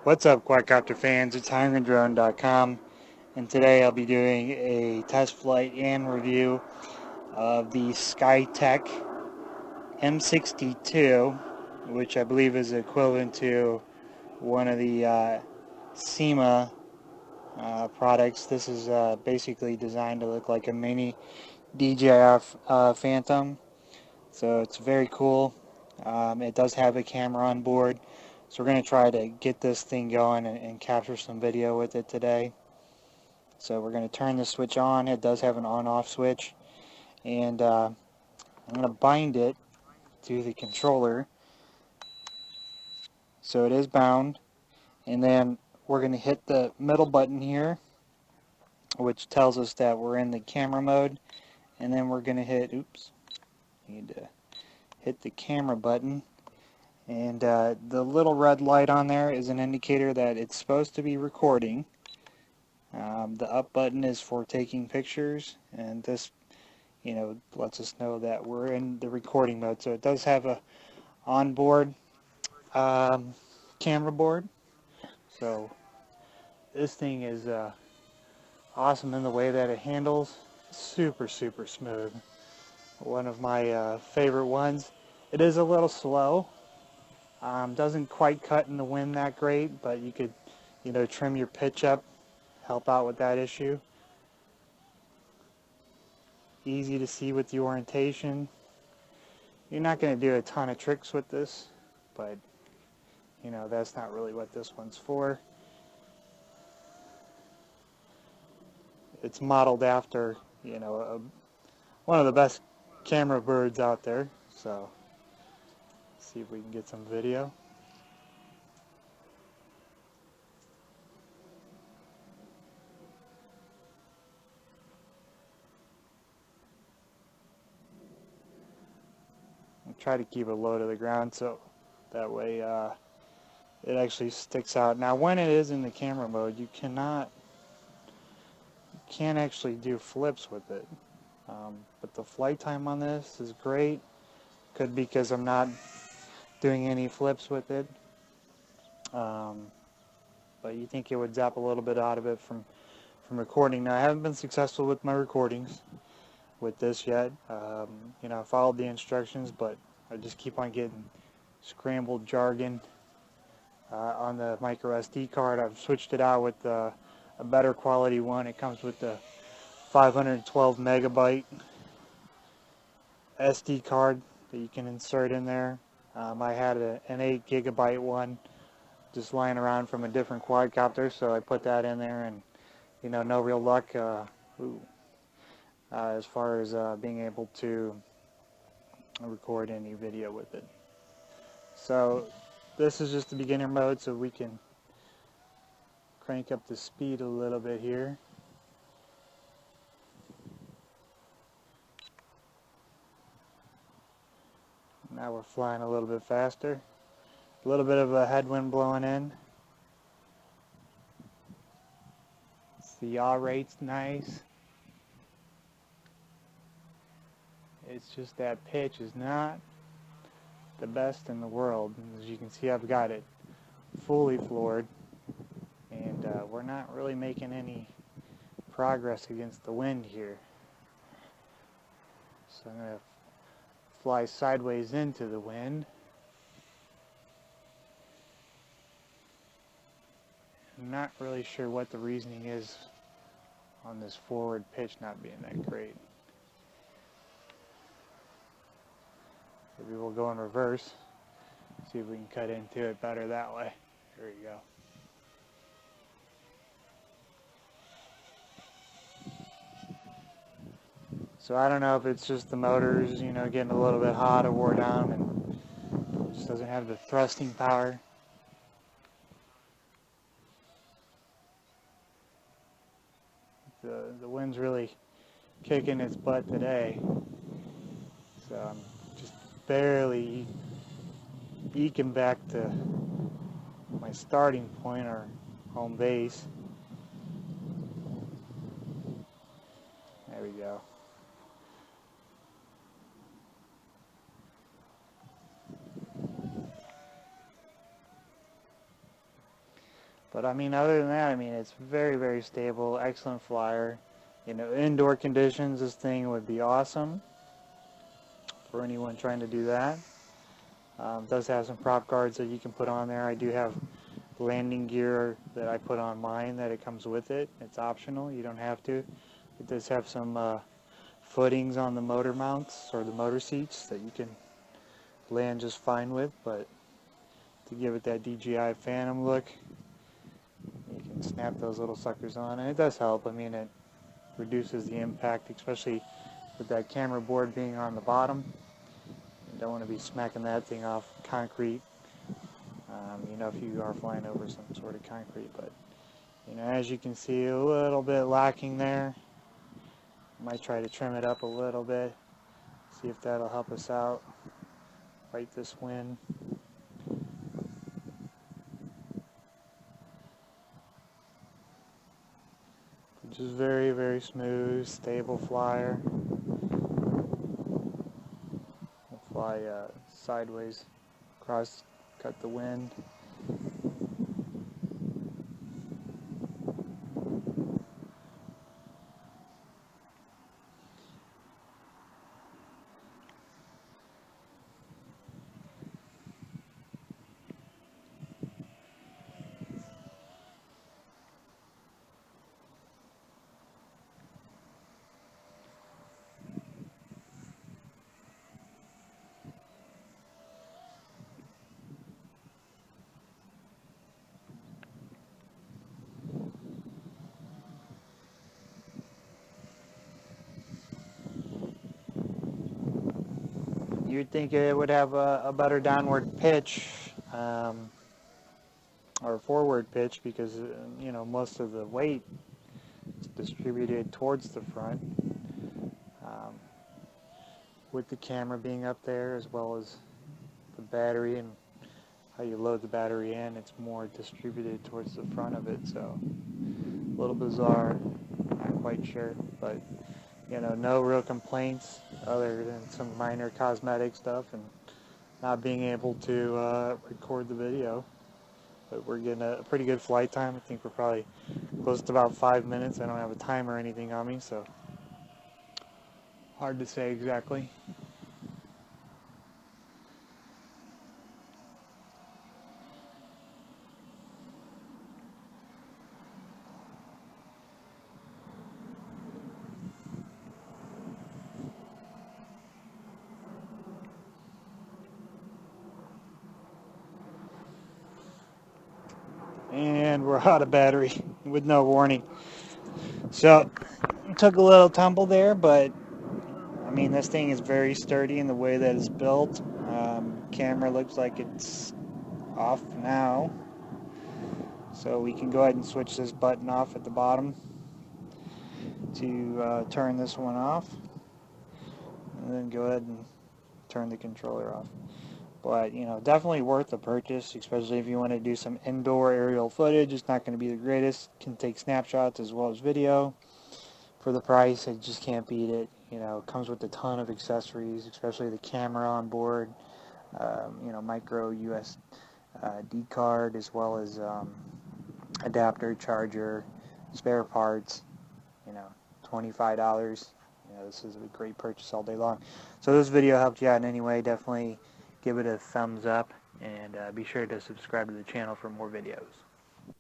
What's up, Quadcopter fans? It's HungryDrone.com, and today I'll be doing a test flight and review of the Skytech M62, which I believe is equivalent to one of the SEMA products. This is basically designed to look like a mini DJI Phantom, so it's very cool. It does have a camera on board. So we're going to try to get this thing going and capture some video with it today. So we're going to turn the switch on. It does have an on-off switch. And I'm going to bind it to the controller. So it is bound. And then we're going to hit the middle button here, which tells us that we're in the camera mode. And then we're going to hit, need to hit the camera button. And the little red light on there is an indicator that it's supposed to be recording. The up button is for taking pictures, and this, lets us know that we're in the recording mode. So it does have a onboard camera board. So this thing is awesome in the way that it handles. Super smooth. One of my favorite ones. It is a little slow. Doesn't quite cut in the wind that great, but you could, trim your pitch up, help out with that issue. Easy to see with the orientation. You're not going to do a ton of tricks with this, but that's not really what this one's for. It's modeled after one of the best camera birds out there, so let's see if we can get some video. Try to keep it low to the ground so that way it actually sticks out. Now when it is in the camera mode, you can't actually do flips with it, but the flight time on this is great. Could be because I'm not doing any flips with it, but you think it would zap a little bit out of it from recording. Now I haven't been successful with my recordings with this yet. I followed the instructions, but I just keep on getting scrambled jargon on the micro SD card. I've switched it out with a better quality one. It comes with the 512 megabyte SD card that you can insert in there. I had an 8 gigabyte one just lying around from a different quadcopter, so I put that in there, and no real luck as far as being able to record any video with it. So this is just the beginner mode, so we can crank up the speed a little bit here. Now we're flying a little bit faster. A little bit of a headwind blowing in. The yaw rate's nice. It's just that pitch is not the best in the world. As you can see, I've got it fully floored, and we're not really making any progress against the wind here. So I'm going to fly sideways into the wind. I'm not really sure what the reasoning is on this forward pitch not being that great. Maybe we'll go in reverse, see if we can cut into it better that way. There you go. So I don't know if it's just the motors, getting a little bit hot or wore down, and it just doesn't have the thrusting power. The wind's really kicking its butt today, so I'm just barely eking back to my starting point, or home base. There we go. But I mean, other than that, I mean, it's very, very stable, excellent flyer. You know, indoor conditions, this thing would be awesome for anyone trying to do that. It does have some prop guards that you can put on there. I do have landing gear that I put on mine that it comes with it. It's optional, you don't have to. It does have some footings on the motor mounts or the motor seats that you can land just fine with, but to give it that DJI Phantom look, you can snap those little suckers on, and it does help. I mean, it reduces the impact, especially with that camera board being on the bottom. You don't want to be smacking that thing off concrete, you know, if you are flying over some sort of concrete. But, you know, as you can see, a little bit lacking there. Might try to trim it up a little bit, see if that'll help us out, fight this wind. Just very, very smooth, stable flyer. I'll fly sideways, cut the wind. You'd think it would have a better downward pitch or forward pitch because you know, most of the weight is distributed towards the front, with the camera being up there as well as the battery and how you load the battery in. It's more distributed towards the front of it, so a little bizarre, not quite sure, but you know, no real complaints other than some minor cosmetic stuff and not being able to record the video. But we're getting a pretty good flight time. I think we're probably close to about 5 minutes. I don't have a timer or anything on me, so hard to say exactly. And we're out of battery with no warning. So took a little tumble there, but I mean, this thing is very sturdy in the way that it's built. Camera looks like it's off now, so we can go ahead and switch this button off at the bottom to turn this one off, and then go ahead and turn the controller off. But, you know, definitely worth the purchase, especially if you want to do some indoor aerial footage. It's not going to be the greatest. Can take snapshots as well as video. For the price, I just can't beat it. You know, it comes with a ton of accessories, especially the camera on board. You know, micro SD card, as well as adapter, charger, spare parts. You know, $25. You know, this is a great purchase all day long. So this video helped you out in any way, definitely give it a thumbs up, and be sure to subscribe to the channel for more videos.